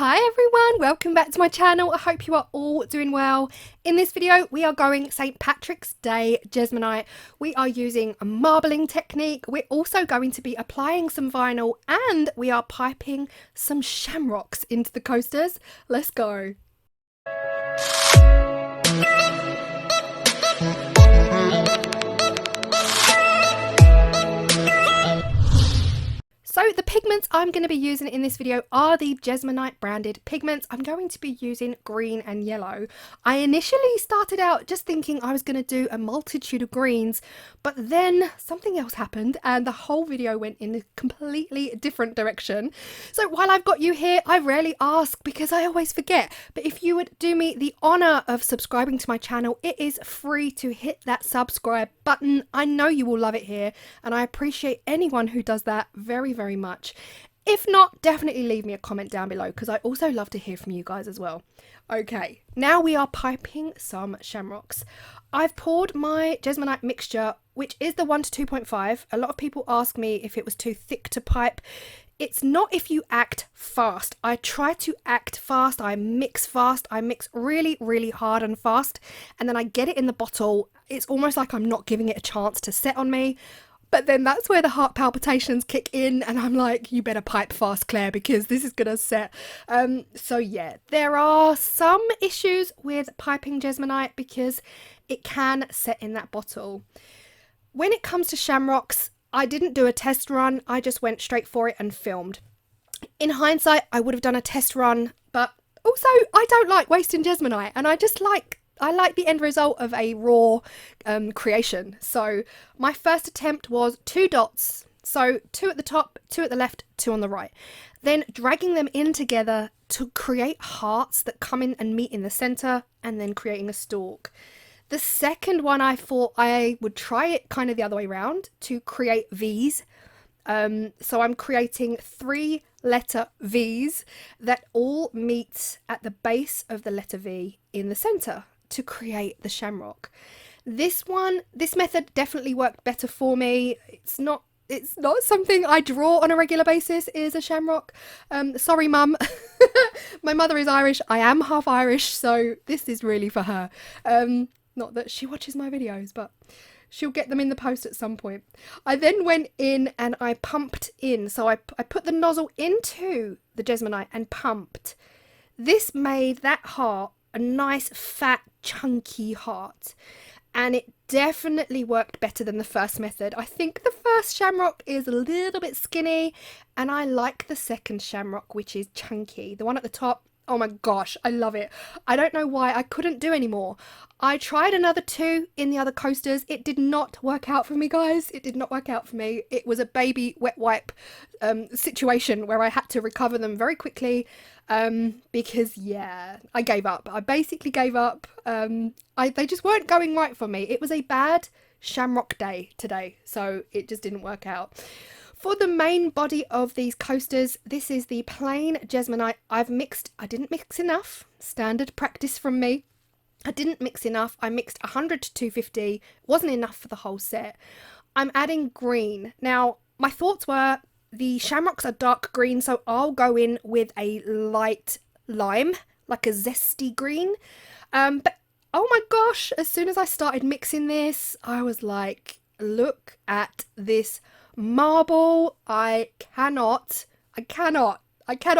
Hi everyone, welcome back to my channel. I hope you are all doing well. In this video we are going St. Patrick's Day Jesmonite. We are using a marbling technique. We're also going to be applying some vinyl and we are piping some shamrocks into the coasters. Let's go. So the pigments I'm going to be using in this video are the Jesmonite branded pigments. I'm going to be using green and yellow. I initially started out just thinking I was going to do a multitude of greens, but then something else happened and the whole video went in a completely different direction. So while I've got you here, I rarely ask because I always forget, but if you would do me the honor of subscribing to my channel, it is free to hit that subscribe button. I know you will love it here and I appreciate anyone who does that very much. If not, definitely leave me a comment down below because I also love to hear from you guys as well. Okay, now we are piping some shamrocks. I've poured my Jesmonite mixture, which is the 1 to 2.5. A lot of people ask me if it was too thick to pipe. It's not if you act fast. I try to act fast, I mix really hard and fast, and then I get it in the bottle. It's almost like I'm not giving it a chance to set on me. But then that's where the heart palpitations kick in and I'm like, you better pipe fast, Claire, because this is going to set. So yeah, there are some issues with piping Jesmonite because it can set in that bottle. When it comes to shamrocks, I didn't do a test run. I just went straight for it and filmed. In hindsight, I would have done a test run, but also I don't like wasting Jesmonite and I like the end result of a raw creation. So my first attempt was 2 dots. So 2 at the top, 2 at the left, 2 on the right. Then dragging them in together to create hearts that come in and meet in the center and then creating a stalk. The second one I thought I would try it kind of the other way around to create V's. So I'm creating 3 letter V's that all meet at the base of the letter V in the center to create the shamrock. This method definitely worked better for me. It's not something I draw on a regular basis, is a shamrock. Sorry mum. My mother is Irish, I am half Irish, so this is really for her. Not that she watches my videos, but she'll get them in the post at some point. I then went in and I pumped in. So I put the nozzle into the Jesmonite and pumped. This made that heart a nice fat chunky heart, and it definitely worked better than the first method. I think the first shamrock is a little bit skinny and I like the second shamrock, which is chunky. The one at the top, oh my gosh, I love it. I don't know why I couldn't do any more. I tried another 2 in the other coasters. It did not work out for me, guys. It did not work out for me. It was a baby wet wipe situation where I had to recover them very quickly because, yeah, I gave up. I basically gave up. They just weren't going right for me. It was a bad shamrock day today, so it just didn't work out. For the main body of these coasters, this is the plain Jesmonite. I didn't mix enough. Standard practice from me. I didn't mix enough. I mixed 100 to 250. Wasn't enough for the whole set. I'm adding green. Now, my thoughts were the shamrocks are dark green, so I'll go in with a light lime, like a zesty green. But oh my gosh, as soon as I started mixing this, I was like, look at this marble. I cannot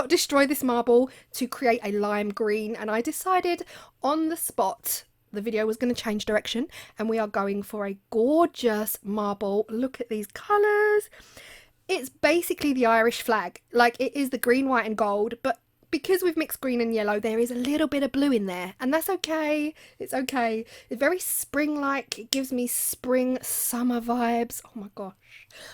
destroy this marble to create a lime green, and I decided on the spot the video was going to change direction and we are going for a gorgeous marble. Look at these colours. It's basically the Irish flag. Like, it is the green, white and gold, but because we've mixed green and yellow, there is a little bit of blue in there, and that's okay. It's okay. It's very spring-like. It gives me spring summer vibes. Oh my gosh.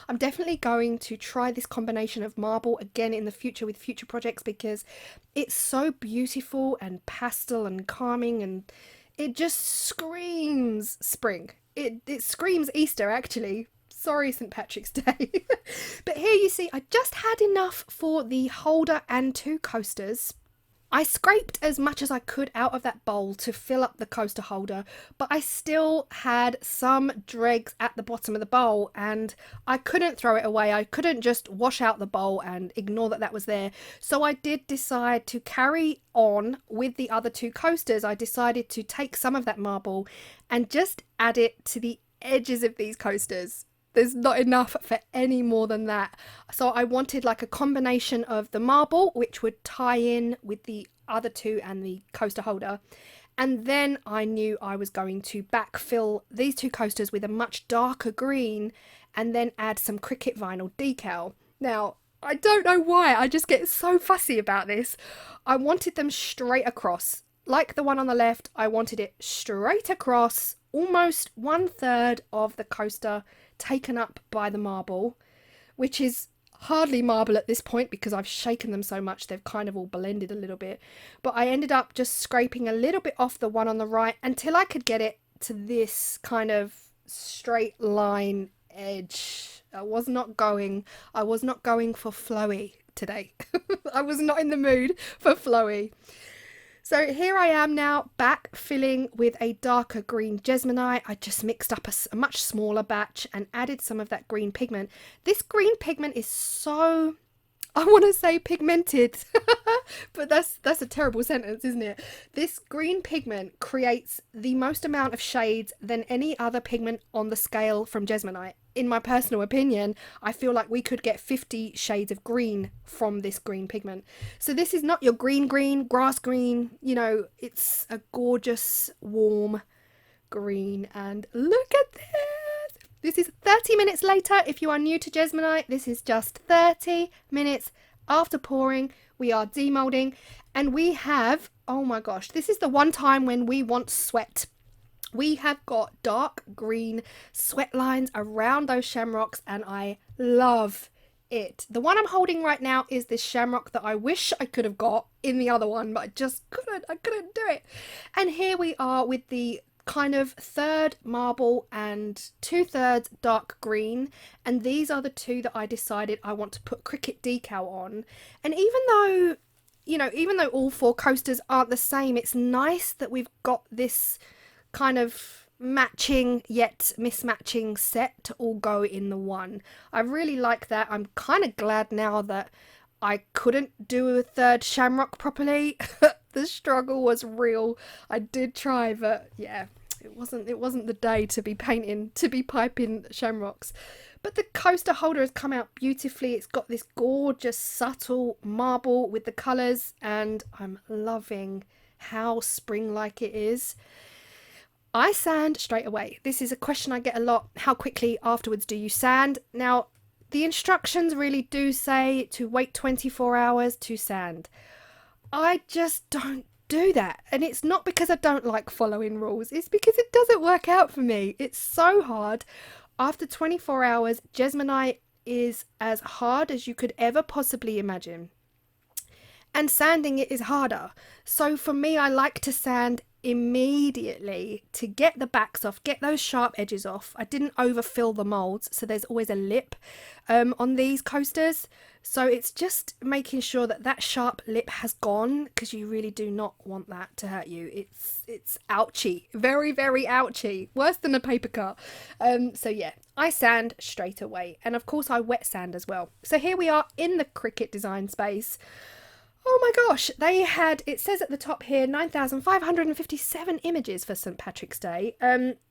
I'm definitely going to try this combination of marble again in the future with future projects because it's so beautiful and pastel and calming, and it just screams spring. It screams Easter, actually. Sorry, St. Patrick's Day. But here you see, I just had enough for the holder and 2 coasters. I scraped as much as I could out of that bowl to fill up the coaster holder, but I still had some dregs at the bottom of the bowl and I couldn't throw it away. I couldn't just wash out the bowl and ignore that that was there. So I did decide to carry on with the other two coasters. I decided to take some of that marble and just add it to the edges of these coasters. There's not enough for any more than that. So I wanted like a combination of the marble, which would tie in with the other two and the coaster holder. And then I knew I was going to backfill these two coasters with a much darker green and then add some cricket vinyl decal. Now, I don't know why, I just get so fussy about this. I wanted them straight across. Like the one on the left, I wanted it straight across, almost 1/3 of the coaster taken up by the marble, which is hardly marble at this point because I've shaken them so much they've kind of all blended a little bit. But I ended up just scraping a little bit off the one on the right until I could get it to this kind of straight line edge. I was not going for flowy today. I was not in the mood for flowy. So here I am now back filling with a darker green Jesmonite. I just mixed up a much smaller batch and added some of that green pigment. This green pigment is so, I want to say pigmented, but that's a terrible sentence, isn't it? This green pigment creates the most amount of shades than any other pigment on the scale from Jesmonite. In my personal opinion, I feel like we could get 50 shades of green from this green pigment. So this is not your green, grass green, you know, it's a gorgeous, warm green. And look at this. This is 30 minutes later. If you are new to Jesmonite, this is just 30 minutes after pouring. We are demolding and we have, oh my gosh, this is the one time when we want sweat. We have got dark green sweat lines around those shamrocks and I love it. The one I'm holding right now is this shamrock that I wish I could have got in the other one, but I just couldn't. I couldn't do it. And here we are with the kind of third marble and 2/3 dark green, and these are the two that I decided I want to put cricket decal on. And even though, you know, even though all four coasters aren't the same, it's nice that we've got this kind of matching yet mismatching set to all go in the one. I really like that. I'm kind of glad now that I couldn't do a third shamrock properly. The struggle was real. I did try, but yeah, it wasn't the day to be piping shamrocks. But the coaster holder has come out beautifully. It's got this gorgeous subtle marble with the colours and I'm loving how spring-like it is. I sand straight away. This is a question I get a lot. How quickly afterwards do you sand? Now, the instructions really do say to wait 24 hours to sand. I just don't do that. And it's not because I don't like following rules. It's because it doesn't work out for me. It's so hard. After 24 hours, Jesmonite is as hard as you could ever possibly imagine. And sanding it is harder. So for me, I like to sand immediately to get the backs off, get those sharp edges off. I didn't overfill the molds, so there's always a lip on these coasters. So it's just making sure that that sharp lip has gone because you really do not want that to hurt you. It's ouchy, very, very ouchy, worse than a paper cut. So yeah, I sand straight away. And of course I wet sand as well. So here we are in the Cricut design space. Oh my gosh, they had, it says at the top here, 9,557 images for St. Patrick's Day,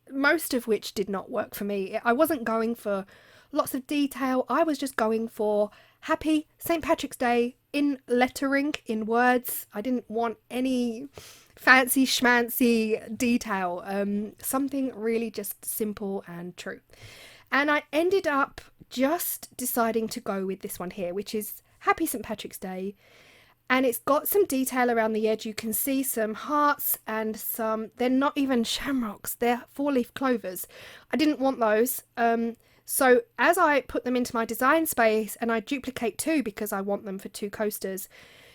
most of which did not work for me. I wasn't going for lots of detail. I was just going for happy St. Patrick's Day in lettering, in words. I didn't want any fancy schmancy detail, something really just simple and true. And I ended up just deciding to go with this one here, which is happy St. Patrick's Day. And it's got some detail around the edge. You can see some hearts and some, they're not even shamrocks, they're 4-leaf clovers. I didn't want those. So as I put them into my design space and I duplicate two because I want them for two coasters,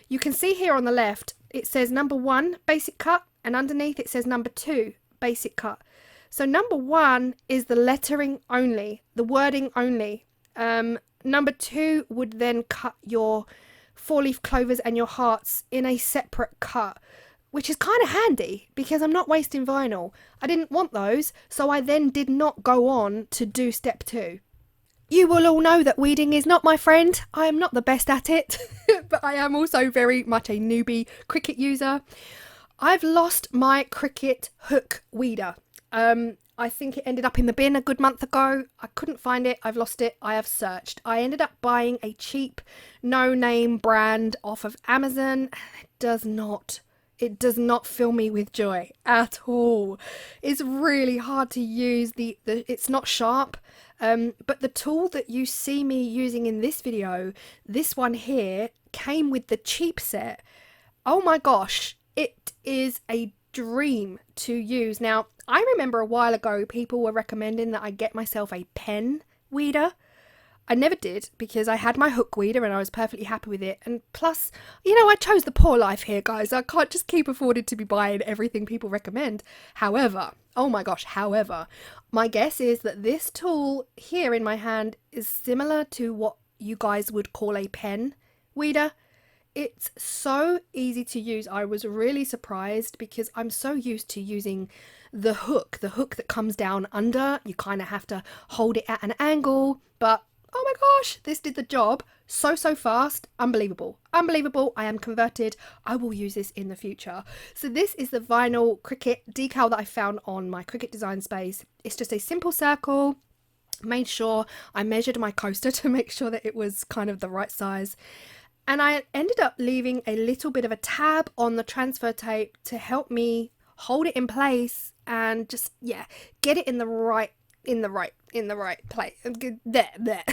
you can see here on the left, it says number 1 basic cut and underneath it says number 2 basic cut. So number 1 is the lettering only, the wording only. Number 2 would then cut your 4-leaf clovers and your hearts in a separate cut, which is kind of handy because I'm not wasting vinyl. I didn't want those, so I then did not go on to do step 2. You will all know that weeding is not my friend. I am not the best at it, but I am also very much a newbie Cricut user. I've lost my Cricut hook weeder. I think it ended up in the bin a good month ago. I couldn't find it. I've lost it. I have searched. I ended up buying a cheap, no-name brand off of Amazon. It does not fill me with joy at all. It's really hard to use. It's not sharp. But the tool that you see me using in this video, this one here, came with the cheap set. Oh my gosh, it is a dream to use. Now, I remember a while ago people were recommending that I get myself a pen weeder. I never did because I had my hook weeder and I was perfectly happy with it. And plus, you know, I chose the poor life here, guys. I can't just keep afforded to be buying everything people recommend. However, oh my gosh, my guess is that this tool here in my hand is similar to what you guys would call a pen weeder. It's so easy to use. I was really surprised because I'm so used to using the hook that comes down under. You kind of have to hold it at an angle, but oh my gosh, this did the job so fast. Unbelievable. I am converted. I will use this in the future. So this is the vinyl Cricut decal that I found on my Cricut Design Space. It's just a simple circle. Made sure I measured my coaster to make sure that it was kind of the right size. And I ended up leaving a little bit of a tab on the transfer tape to help me hold it in place and just, yeah, get it in the right place. There.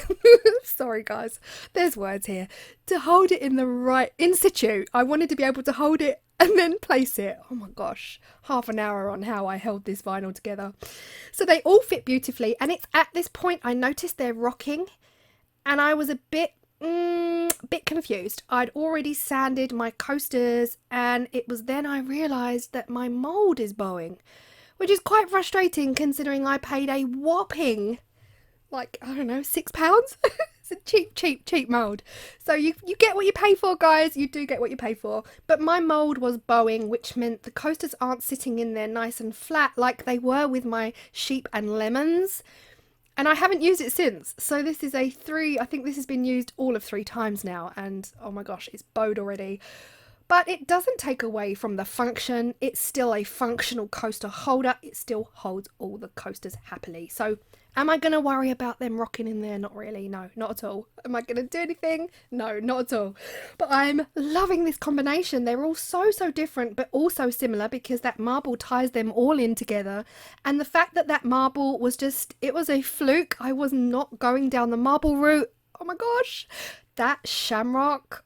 Sorry guys, there's words here. To hold it in the right, in situ. I wanted to be able to hold it and then place it. Oh my gosh, half an hour on how I held this vinyl together. So they all fit beautifully, and it's at this point I noticed they're rocking and I was a bit confused. I'd already sanded my coasters and it was then I realised that my mould is bowing, which is quite frustrating considering I paid a whopping, like, I don't know, £6. It's a cheap mould. So you get what you pay for, guys. You do get what you pay for. But my mould was bowing, which meant the coasters aren't sitting in there nice and flat like they were with my sheep and lemons. And I haven't used it since. So this is I think this has been used all of 3 times now. And oh my gosh, it's bowed already. But it doesn't take away from the function. It's still a functional coaster holder. It still holds all the coasters happily. So am I going to worry about them rocking in there? Not really. No, not at all. Am I going to do anything? No, not at all. But I'm loving this combination. They're all so different, but also similar because that marble ties them all in together. And the fact that that marble was it was a fluke. I was not going down the marble route. Oh my gosh. That shamrock,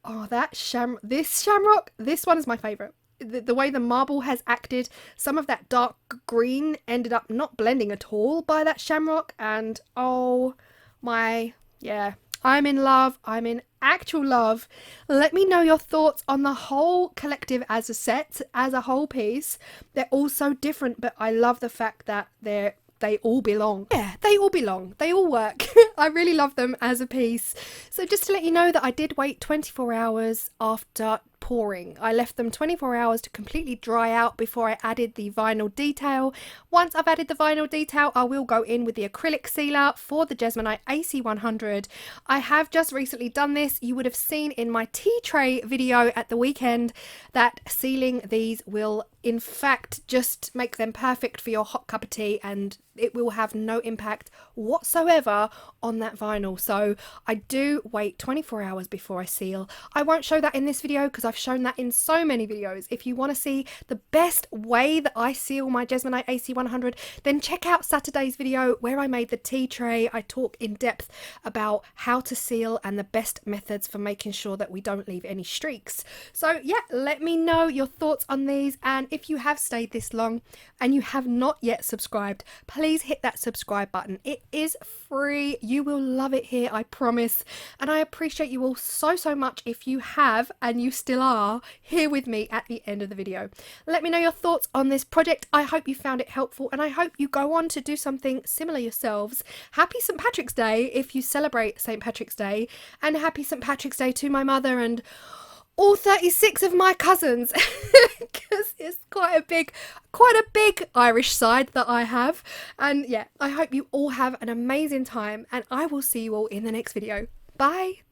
this shamrock, this one is my favourite. The way the marble has acted, some of that dark green ended up not blending at all by that shamrock. And oh my, yeah, I'm in love. I'm in actual love. Let me know your thoughts on the whole collective as a set, as a whole piece. They're all so different, but I love the fact that they all belong. Yeah, they all belong. They all work. I really love them as a piece. So just to let you know that I did wait 24 hours after pouring. I left them 24 hours to completely dry out before I added the vinyl detail. Once I've added the vinyl detail, I will go in with the acrylic sealer for the Jesmonite AC100. I have just recently done this. You would have seen in my tea tray video at the weekend that sealing these will in fact just make them perfect for your hot cup of tea, and it will have no impact whatsoever on that vinyl. So I do wait 24 hours before I seal. I won't show that in this video because I've shown that in so many videos. If you want to see the best way that I seal my Jesmonite AC100, then check out Saturday's video where I made the tea tray. I talk in depth about how to seal and the best methods for making sure that we don't leave any streaks. So yeah, let me know your thoughts on these, and if you have stayed this long and you have not yet subscribed, please hit that subscribe button. It is free. You will love it here, I promise. And I appreciate you all so, so much if you have and you still are here with me at the end of the video. Let me know your thoughts on this project. I hope you found it helpful, and I hope you go on to do something similar yourselves. Happy St. Patrick's Day if you celebrate St. Patrick's Day, and happy St. Patrick's Day to my mother and all 36 of my cousins, because it's quite a big Irish side that I have. And yeah, I hope you all have an amazing time, and I will see you all in the next video. Bye.